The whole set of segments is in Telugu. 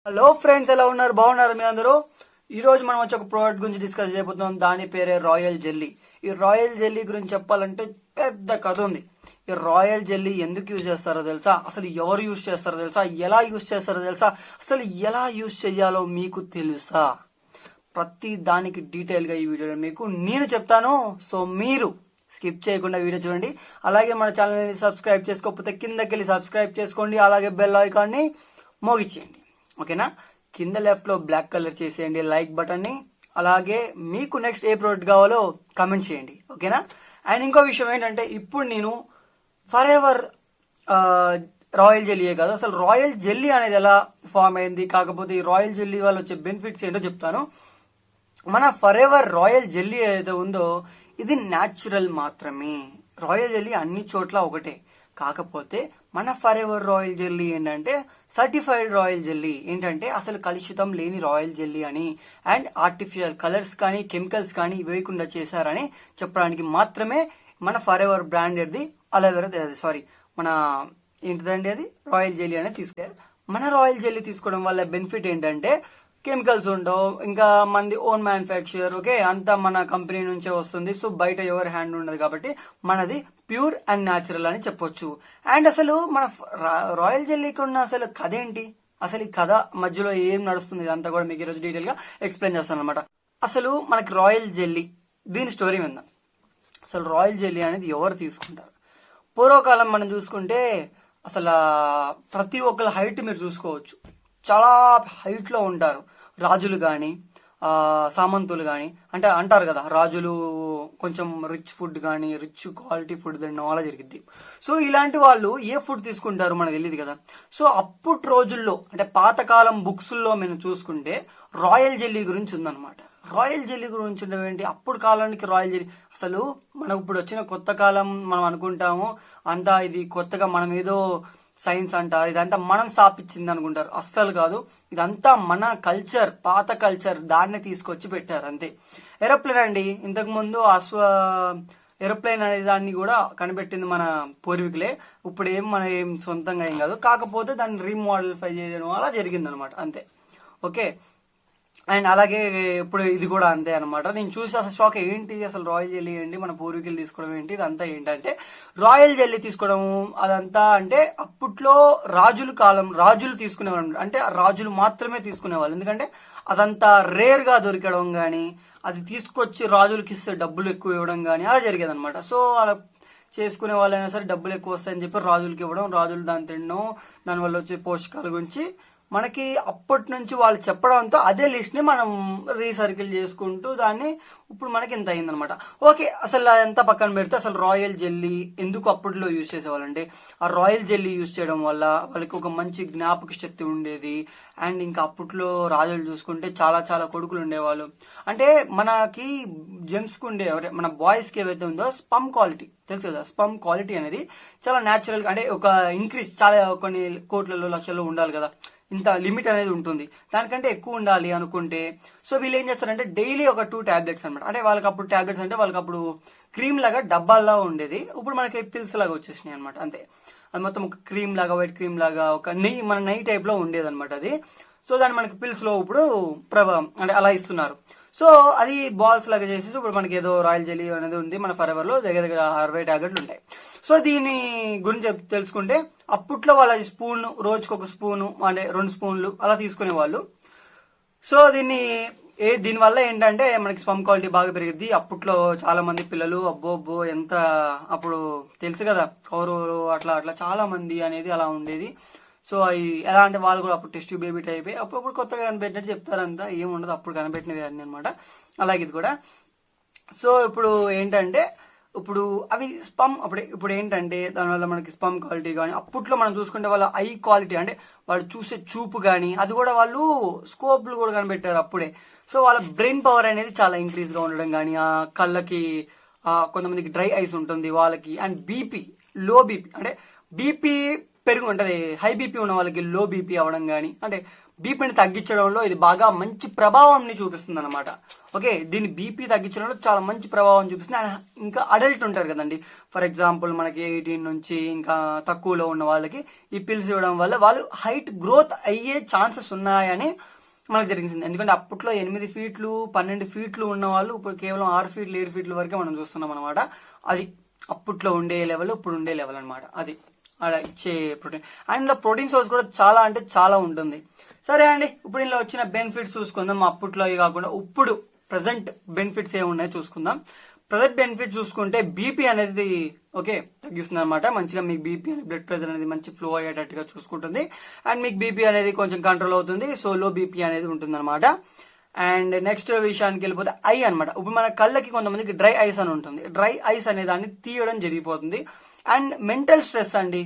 హలో ఫ్రెండ్స్, ఎలా ఉన్నారు? బాగున్నారు మీ అందరూ? ఈ రోజు మనం వచ్చి ఒక ప్రోడక్ట్ గురించి డిస్కస్ చేయబోతున్నాం. దాని పేరే రాయల్ జెల్లీ. ఈ రాయల్ జెల్లీ గురించి చెప్పాలంటే పెద్ద కథ ఉంది. ఈ రాయల్ జెల్లీ ఎందుకు యూజ్ చేస్తారో తెలుసా? అసలు ఎవరు యూజ్ చేస్తారో తెలుసా? ఎలా యూజ్ చేస్తారో తెలుసా? అసలు ఎలా యూజ్ చేయాలో మీకు తెలుసా? ప్రతి దానికి డీటెయిల్ గా ఈ వీడియోలో మీకు నేను చెప్తాను. సో మీరు స్కిప్ చేయకుండా వీడియో చూడండి. అలాగే మన ఛానల్ ని సబ్స్క్రైబ్ చేసుకోకపోతే కిందకి వెళ్ళి సబ్స్క్రైబ్ చేసుకోండి. అలాగే బెల్ ఐకాన్ ని మోగించేయండి. ఓకేనా? కింద లెఫ్ట్ లో బ్లాక్ కలర్ చేసేయండి లైక్ బటన్ ని. అలాగే మీకు నెక్స్ట్ ఏ ప్రోడక్ట్ కావాలో కమెంట్ చేయండి. ఓకేనా? అండ్ ఇంకో విషయం ఏంటంటే, ఇప్పుడు నేను ఫర్ ఎవర్ రాయల్ జెల్లీయే కాదు, అసలు రాయల్ జెల్లీ అనేది ఎలా ఫామ్ అయింది, కాకపోతే ఈ రాయల్ జెల్లీ వల్ల వచ్చే బెనిఫిట్స్ ఏంటో చెప్తాను. మన ఫర్ ఎవర్ రాయల్ జెల్లీ ఏదైతే ఉందో ఇది న్యాచురల్ మాత్రమే. రాయల్ జెల్లీ అన్ని చోట్ల ఒకటే. కాకపోతే మన ఫర్ ఎవర్ రాయల్ జెల్లీ ఏంటంటే సర్టిఫైడ్ రాయల్ జెల్లీ. ఏంటంటే అసలు కలుషితం లేని రాయల్ జెల్లీ అని, అండ్ ఆర్టిఫిషియల్ కలర్స్ కానీ కెమికల్స్ కానీ వేయకుండా చేశారని చెప్పడానికి మాత్రమే మన ఫర్ ఎవర్ బ్రాండెడ్ది అలోవెరా, సారీ మన ఏంటిదండి అది రాయల్ జెల్లీ అనేది తీసుకుంటారు. మన రాయల్ జెల్లీ తీసుకోవడం వల్ల బెనిఫిట్ ఏంటంటే కెమికల్స్ ఉండవు, ఇంకా మనది ఓన్ మ్యానుఫ్యాక్చర్. ఓకే, అంతా మన కంపెనీ నుంచే వస్తుంది. సో బయట ఎవరి హ్యాండ్ ఉండదు కాబట్టి మనది ప్యూర్ అండ్ న్యాచురల్ అని చెప్పొచ్చు. అండ్ అసలు మన రాయల్ జెల్లీకి ఉన్న అసలు కథ ఏంటి, అసలు ఈ కథ మధ్యలో ఏం నడుస్తుంది, ఇదంతా కూడా మీకు ఈరోజు డీటెయిల్ గా ఎక్స్ప్లెయిన్ చేస్తాను అనమాట. అసలు మనకి రాయల్ జెల్లీ దీని స్టోరీ విందాం. అసలు రాయల్ జెల్లీ అనేది ఎవరు తీసుకుంటారు? పూర్వకాలం మనం చూసుకుంటే అసలు ప్రతి ఒక్కరి హైట్ మీరు చూసుకోవచ్చు, చాలా హైట్ లో ఉంటారు. రాజులు గాని సామంతులు గాని, అంటే అంటారు కదా, రాజులు కొంచెం రిచ్ ఫుడ్ గాని రిచ్ క్వాలిటీ ఫుడ్ తినడం అలా జరిగింది. సో ఇలాంటి వాళ్ళు ఏ ఫుడ్ తీసుకుంటారు మనకు తెలియదు కదా. సో అప్పటి రోజుల్లో అంటే పాతకాలం బుక్స్ లో మనం చూసుకుంటే రాయల్ జెల్లీ గురించి ఉందన్నమాట. రాయల్ జెల్లీ గురించి ఉండేవేంటి, అప్పుడు కాలానికి రాయల్ జెల్లీ. అసలు మనకు ఇప్పుడు వచ్చిన కొత్త కాలం మనం అనుకుంటాము అంతా ఇది కొత్తగా మనం ఏదో సైన్స్ అంటారు, ఇదంతా మనం స్థాపించింది అనుకుంటారు. అస్సలు కాదు, ఇదంతా మన కల్చర్, పాత కల్చర్, దాన్ని తీసుకొచ్చి పెట్టారు అంతే. ఏరోప్లేన్ అండి, ఇంతకు ముందు ఏరోప్లేన్ అనే దాన్ని కూడా కనిపెట్టింది మన పూర్వీకులే. ఇప్పుడు మన ఏం సొంతంగా ఏం కాదు, కాకపోతే దాన్ని రీమోడల్ఫై చేయడం అలా జరిగింది అనమాట అంతే. ఓకే, అండ్ అలాగే ఇప్పుడు ఇది కూడా అంతే అనమాట. నేను చూసి అసలు షాక్, ఏంటి అసలు రాయల్ జెల్లీ ఏంటి, మన పూర్వీకులు తీసుకోవడం ఏంటి, ఇదంతా ఏంటంటే రాయల్ జెల్లీ తీసుకోవడం అదంతా అంటే అప్పట్లో రాజుల కాలం, రాజులు తీసుకునేవాళ్ళు, అంటే రాజులు మాత్రమే తీసుకునేవాళ్ళు. ఎందుకంటే అదంతా రేర్ గా దొరకడం గానీ, అది తీసుకొచ్చి రాజులకి ఇస్తే డబ్బులు ఎక్కువ ఇవ్వడం గానీ అలా జరిగేది అనమాట. సో అలా చేసుకునే వాళ్ళైనా సరే డబ్బులు ఎక్కువ వస్తాయని చెప్పి రాజులకి ఇవ్వడం, రాజులు దాన్ని తినడం, దానివల్ల వచ్చే పోషకాల గురించి మనకి అప్పటి నుంచి వాళ్ళు చెప్పడంతో అదే లిస్ట్ ని మనం రీసర్కిల్ చేసుకుంటూ దాన్ని ఇప్పుడు మనకి ఇంత అయిందనమాట. ఓకే, అసలు ఎంత పక్కన పెడితే అసలు రాయల్ జెల్లీ ఎందుకు అప్పట్లో యూజ్ చేసేవాళ్ళంటే, ఆ రాయల్ జెల్లీ యూజ్ చేయడం వల్ల వాళ్ళకి ఒక మంచి జ్ఞాపక శక్తి ఉండేది. అండ్ ఇంకా అప్పట్లో రాజులు చూసుకుంటే చాలా చాలా కొడుకులు ఉండేవాళ్ళు. అంటే మనకి జెంట్స్ కు ఉండే, మన బాయ్స్ కి ఏవైతే ఉందో స్పమ్ క్వాలిటీ తెలుసు కదా, స్పమ్ క్వాలిటీ అనేది చాలా న్యాచురల్, అంటే ఒక ఇంక్రీజ్ చాలా కొన్ని కోట్లలో లక్షల్లో ఉండాలి కదా, ఇంత లిమిట్ అనేది ఉంటుంది. దానికంటే ఎక్కువ ఉండాలి అనుకుంటే సో వీళ్ళు ఏం చేస్తారంటే డైలీ ఒక 2 టాబ్లెట్స్ అనమాట. అంటే వాళ్ళకి అప్పుడు టాబ్లెట్స్ అంటే వాళ్ళకి అప్పుడు క్రీమ్ లాగా డబ్బాల్లా ఉండేది, ఇప్పుడు మనకి పిల్స్ లాగా వచ్చేసినాయి అనమాట అంతే. అది మొత్తం ఒక క్రీమ్ లాగా, వైట్ క్రీమ్ లాగా, ఒక నెయ్యి, మన నెయ్యి టైప్ లో ఉండేది అనమాట అది. సో దాన్ని మనకి పిల్స్ లో ఇప్పుడు అంటే అలా ఇస్తున్నారు. సో అది బాల్స్ లాగా చేసేసి ఇప్పుడు మనకి ఏదో రాయల్ జెల్లీ అనేది ఉంది మన ఫర్ ఎవర్ లో, దగ్గర దగ్గర 60 టాబ్లెట్లు ఉంటాయి. సో దీని గురించి తెలుసుకుంటే అప్పట్లో వాళ్ళ స్పూన్, రోజుకి ఒక స్పూను అంటే 2 స్పూన్లు అలా తీసుకునే వాళ్ళు. సో దీనివల్ల ఏంటంటే మనకి స్పమ్ క్వాలిటీ బాగా పెరిగింది. అప్పట్లో చాలా మంది పిల్లలు అబ్బో ఎంత, అప్పుడు తెలుసు కదా కౌరవులు అట్లా అట్లా చాలా మంది అనేది అలా ఉండేది. సో అవి ఎలా అంటే వాళ్ళు కూడా అప్పుడు టెస్ట్ బేబీ టైప్ అప్పుడు కొత్తగా కనిపెట్టినట్టు చెప్తారంతా, ఏముండదు అప్పుడు కనిపెట్టినవి అన్ని అనమాట. అలాగే ఇది కూడా. సో ఇప్పుడు ఏంటంటే ఇప్పుడు అవి స్పమ్ ఇప్పుడు ఏంటంటే దానివల్ల మనకి స్పమ్ క్వాలిటీ కానీ, అప్పట్లో మనం చూసుకుంటే వాళ్ళ ఐ క్వాలిటీ అంటే వాళ్ళు చూసే చూపు కానీ అది కూడా వాళ్ళు స్కోప్లు కూడా కనిపెట్టారు అప్పుడే. సో వాళ్ళ బ్రెయిన్ పవర్ అనేది చాలా ఇంక్రీజ్ గా ఉండడం కానీ, ఆ కళ్ళకి కొంతమందికి డ్రై ఐస్ ఉంటుంది వాళ్ళకి, అండ్ బీపీ, లో బీపీ అంటే బీపీ పెరుగు ఉంటది, హై బీపీ ఉన్న వాళ్ళకి లో బీపీ అవ్వడం కానీ, అంటే బీపీని తగ్గించడంలో ఇది బాగా మంచి ప్రభావాన్ని చూపిస్తుంది అనమాట. ఓకే, దీని బీపీ తగ్గించడంలో చాలా మంచి ప్రభావం చూపిస్తుంది. అండ్ ఇంకా అడల్ట్ ఉంటారు కదండి, ఫర్ ఎగ్జాంపుల్ మనకి 18 నుంచి ఇంకా తక్కువలో ఉన్న వాళ్ళకి ఈ పిల్స్ ఇవ్వడం వల్ల వాళ్ళు హైట్ గ్రోత్ అయ్యే ఛాన్సెస్ ఉన్నాయని మనకు జరిగింది. ఎందుకంటే అప్పట్లో 8 ఫీట్లు 12 ఫీట్లు ఉన్న వాళ్ళు ఇప్పుడు కేవలం 6 ఫీట్లు 7 ఫీట్ల వరకే మనం చూస్తున్నాం అనమాట. అది అప్పట్లో ఉండే లెవెల్, ఇప్పుడు ఉండే లెవెల్ అనమాట. అది అలా ఇచ్చే ప్రోటీన్. అండ్ ఇలా ప్రోటీన్ సోర్స్ కూడా చాలా అంటే చాలా ఉంటుంది. సరే అండి, ఇప్పుడు ఇలా వచ్చిన బెనిఫిట్స్ చూసుకుందాం. అప్పట్లో కాకుండా ఇప్పుడు ప్రజెంట్ బెనిఫిట్స్ ఏమున్నాయో చూసుకుందాం. ప్రజెంట్ బెనిఫిట్ చూసుకుంటే బీపీ అనేది ఓకే తగ్గిస్తుంది అనమాట. మంచిగా మీకు బీపీ అనేది బ్లడ్ ప్రెషర్ అనేది మంచి ఫ్లో అయ్యేటట్టుగా చూసుకుంటుంది. అండ్ మీకు బీపీ అనేది కొంచెం కంట్రోల్ అవుతుంది. సో లో బీపీ అనేది ఉంటుంది అనమాట. అండ్ నెక్స్ట్ విషయానికి వెళ్ళిపోతే ఐ అనమాట. ఇప్పుడు మన కళ్ళకి కొంతమందికి డ్రై ఐస్ అని ఉంటుంది. డ్రై ఐస్ అనే దాన్ని తీయడం జరిగిపోతుంది. అండ్ మెంటల్ స్ట్రెస్ అండి,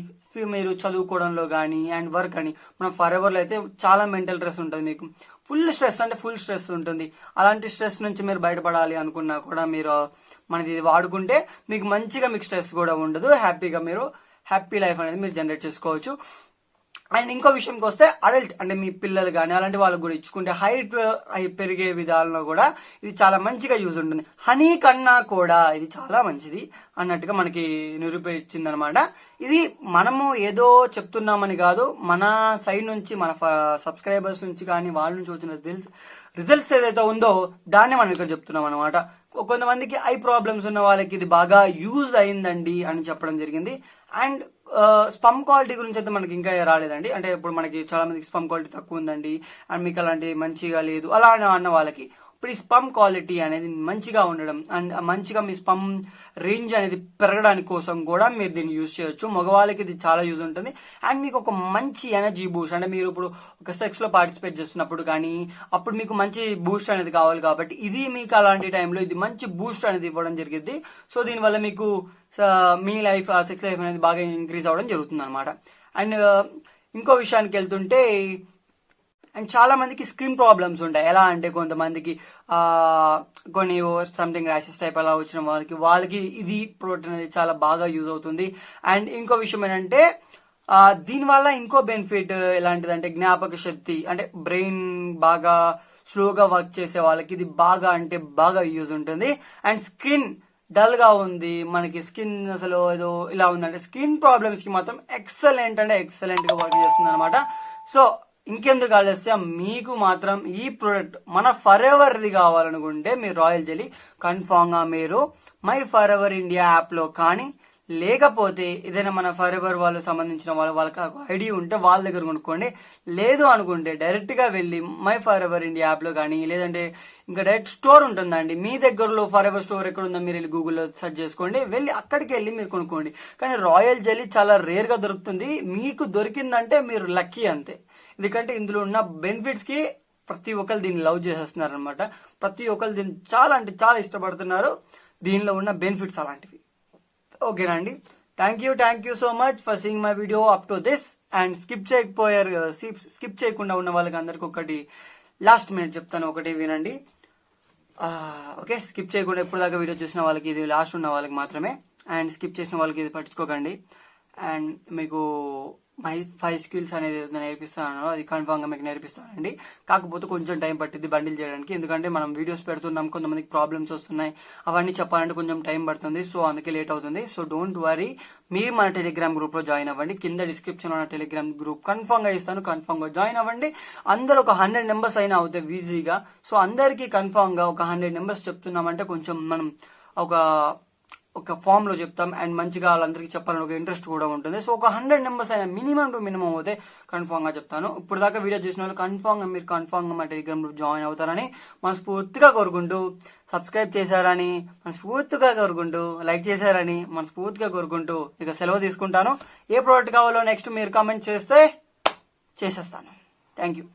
మీరు చదువుకోవడంలో కానీ అండ్ వర్క్ అని మనం ఫర్ ఎవర్ లో అయితే చాలా మెంటల్ స్ట్రెస్ ఉంటుంది. మీకు ఫుల్ స్ట్రెస్ అంటే ఫుల్ స్ట్రెస్ ఉంటుంది. అలాంటి స్ట్రెస్ నుంచి మీరు బయటపడాలి అనుకున్నా కూడా మీరు మనది వాడుకుంటే మీకు మంచిగా మీకు స్ట్రెస్ కూడా ఉండదు. హ్యాపీగా మీరు హ్యాపీ లైఫ్ అనేది మీరు జనరేట్ చేసుకోవచ్చు. అండ్ ఇంకో విషయంకి వస్తే అడల్ట్ అంటే మీ పిల్లలు కానీ అలాంటి వాళ్ళకి కూడా ఇచ్చుకుంటే హైట్ పెరిగే విధానంలో కూడా ఇది చాలా మంచిగా యూజ్ ఉంటుంది. హనీ కన్నా కూడా ఇది చాలా మంచిది అన్నట్టుగా మనకి నిరూపించింది అనమాట. ఇది మనము ఏదో చెప్తున్నామని కాదు, మన సైడ్ నుంచి మన సబ్స్క్రైబర్స్ నుంచి కానీ వాళ్ళ నుంచి వచ్చిన రిజల్ట్స్ ఏదైతే ఉందో దాన్ని మనం ఇక్కడ చెప్తున్నాం అనమాట. కొంతమందికి ఐ ప్రాబ్లమ్స్ ఉన్న వాళ్ళకి ఇది బాగా యూజ్ అయిందండి అని చెప్పడం జరిగింది. అండ్ స్పమ్ క్వాలిటీ గురించి అయితే మనకి ఇంకా రాలేదండి. అంటే ఇప్పుడు మనకి చాలా మందికి స్పమ్ క్వాలిటీ తక్కువ ఉందండి అండ్ మీకు అలాంటి మంచిగా లేదు అలా అన్న వాళ్ళకి ఇప్పుడు ఈ స్పమ్ క్వాలిటీ అనేది మంచిగా ఉండడం అండ్ మంచిగా మీ స్పమ్ రేంజ్ అనేది పెరగడానికి కోసం కూడా మీరు దీన్ని యూజ్ చేయొచ్చు. మగవాళ్ళకి ఇది చాలా యూజ్ ఉంటుంది. అండ్ మీకు ఒక మంచి ఎనర్జీ బూస్ట్ అంటే మీరు ఇప్పుడు ఒక సెక్స్ లో పార్టిసిపేట్ చేస్తున్నప్పుడు కానీ అప్పుడు మీకు మంచి బూస్ట్ అనేది కావాలి కాబట్టి ఇది మీకు అలాంటి టైంలో ఇది మంచి బూస్ట్ అనేది ఇవ్వడం జరిగింది. సో దీనివల్ల మీకు మీ లైఫ్ సెక్స్ లైఫ్ అనేది బాగా ఇంక్రీజ్ అవ్వడం జరుగుతుంది అనమాట. అండ్ ఇంకో విషయానికి వెళ్తుంటే అండ్ చాలా మందికి స్కిన్ ప్రాబ్లమ్స్ ఉంటాయి. ఎలా అంటే కొంతమందికి కొన్ని సంథింగ్ ర్యాషెస్ టైప్ అలా వచ్చిన వాళ్ళకి ఇది ప్రోటీన్ అనేది చాలా బాగా యూజ్ అవుతుంది. అండ్ ఇంకో విషయం ఏంటంటే దీనివల్ల ఇంకో బెనిఫిట్ ఎలాంటిదంటే జ్ఞాపక శక్తి అంటే బ్రెయిన్ బాగా స్లోగా వర్క్ చేసే వాళ్ళకి ఇది బాగా అంటే బాగా యూజ్ ఉంటుంది. అండ్ స్కిన్ డల్ గా ఉంది, మనకి స్కిన్ అసలు ఏదో ఇలా ఉందంటే స్కిన్ ప్రాబ్లమ్స్ కి మాత్రం ఎక్సలెంట్ అంటే ఎక్సలెంట్ గా వర్క్ చేస్తుంది అనమాట. సో ఇంకెందుకు ఆలస్యం, మీకు మాత్రం ఈ ప్రోడక్ట్ మన ఫర్ ఎవర్ ది కావాలనుకుంటే మీరు రాయల్ జెల్లీ కన్ఫామ్ గా మీరు my for ever India app లో కానీ లేకపోతే ఏదైనా మన ఫర్ ఎవర్ వాళ్ళు సంబంధించిన వాళ్ళకి ఐడి ఉంటే వాళ్ళ దగ్గర కొనుక్కోండి. లేదు అనుకుంటే డైరెక్ట్ గా వెళ్ళి my for ever India app లో కానీ లేదంటే ఇంకా డైరెక్ట్ స్టోర్ ఉంటుందండి మీ దగ్గరలో ఫర్ ఎవర్ స్టోర్ ఎక్కడ ఉందో మీరు వెళ్ళి గూగుల్లో సెర్చ్ చేసుకోండి, వెళ్ళి అక్కడికి వెళ్ళి మీరు కొనుక్కోండి. కానీ రాయల్ జెల్లీ చాలా రేర్ గా దొరుకుతుంది. మీకు దొరికిందంటే మీరు లక్కీ అంతే. ఎందుకంటే ఇందులో ఉన్న బెనిఫిట్స్ కి ప్రతి ఒక్కరు దీన్ని లవ్ చేసేస్తున్నారు అనమాట. ప్రతి ఒక్కరు దీన్ని చాలా అంటే చాలా ఇష్టపడుతున్నారు. దీనిలో ఉన్న బెనిఫిట్స్ అలాంటివి. ఓకేనా అండి, thank you so much for seeing my video up to this. And skip చేయకుండా ఉన్న వాళ్ళకి అందరికి ఒకటి లాస్ట్ మినిట్ చెప్తాను, ఒకటి వినండి. ఓకే, స్కిప్ చేయకుండా ఎప్పుడు దాకా వీడియో చూసిన వాళ్ళకి ఇది లాస్ట్ ఉన్న వాళ్ళకి మాత్రమే. అండ్ స్కిప్ చేసిన వాళ్ళకి ఇది పట్టించుకోకండి. అండ్ మీకు మై 5 స్కిల్స్ అనేది నేర్పిస్తాను, అది కన్ఫామ్ గా మీకు నేర్పిస్తానండి. కాకపోతే కొంచెం టైం పట్టింది బండిల్ చేయడానికి, ఎందుకంటే మనం వీడియోస్ పెడుతున్నాం, కొంతమందికి ప్రాబ్లమ్స్ వస్తున్నాయి, అవన్నీ చెప్పాలంటే కొంచెం టైం పడుతుంది. సో అందుకే లేట్ అవుతుంది. సో డోంట్ వరీ, మీరు మన టెలిగ్రామ్ గ్రూప్ లో జాయిన్ అవ్వండి. కింద డిస్క్రిప్షన్ లో ఉన్న టెలిగ్రామ్ గ్రూప్ కన్ఫామ్ గా ఇస్తాను, కన్ఫామ్ గా జాయిన్ అవ్వండి. అందరూ ఒక 100 మెంబర్స్ అయినా అవుతాయి ఈజీగా. సో అందరికి కన్ఫామ్ గా ఒక 100 మెంబర్స్ చెప్తున్నామంటే కొంచెం మనం ఒక ఫామ్ లో చెప్తాం అండ్ మంచిగా వాళ్ళందరికీ చెప్పాలని ఒక ఇంట్రెస్ట్ కూడా ఉంటుంది. సో ఒక 100 మెంబర్స్ అయినా మినిమం టు మినిమం అవుతే కన్ఫామ్ గా చెప్తాను. ఇప్పుడు దాకా వీడియో చూసిన వాళ్ళు మీరు కన్ఫామ్ గా మా టెలిగ్రామ్ గ్రూప్ జాయిన్ అవుతారని మనస్ఫూర్తిగా కోరుకుంటూ, సబ్స్క్రైబ్ చేశారని మనస్ఫూర్తిగా కోరుకుంటూ, లైక్ చేశారని మనస్ఫూర్తిగా కోరుకుంటూ ఇక సెలవు తీసుకుంటాను. ఏ ప్రోడక్ట్ కావాలో నెక్స్ట్ మీరు కామెంట్ చేస్తే చేసేస్తాను. Thank you.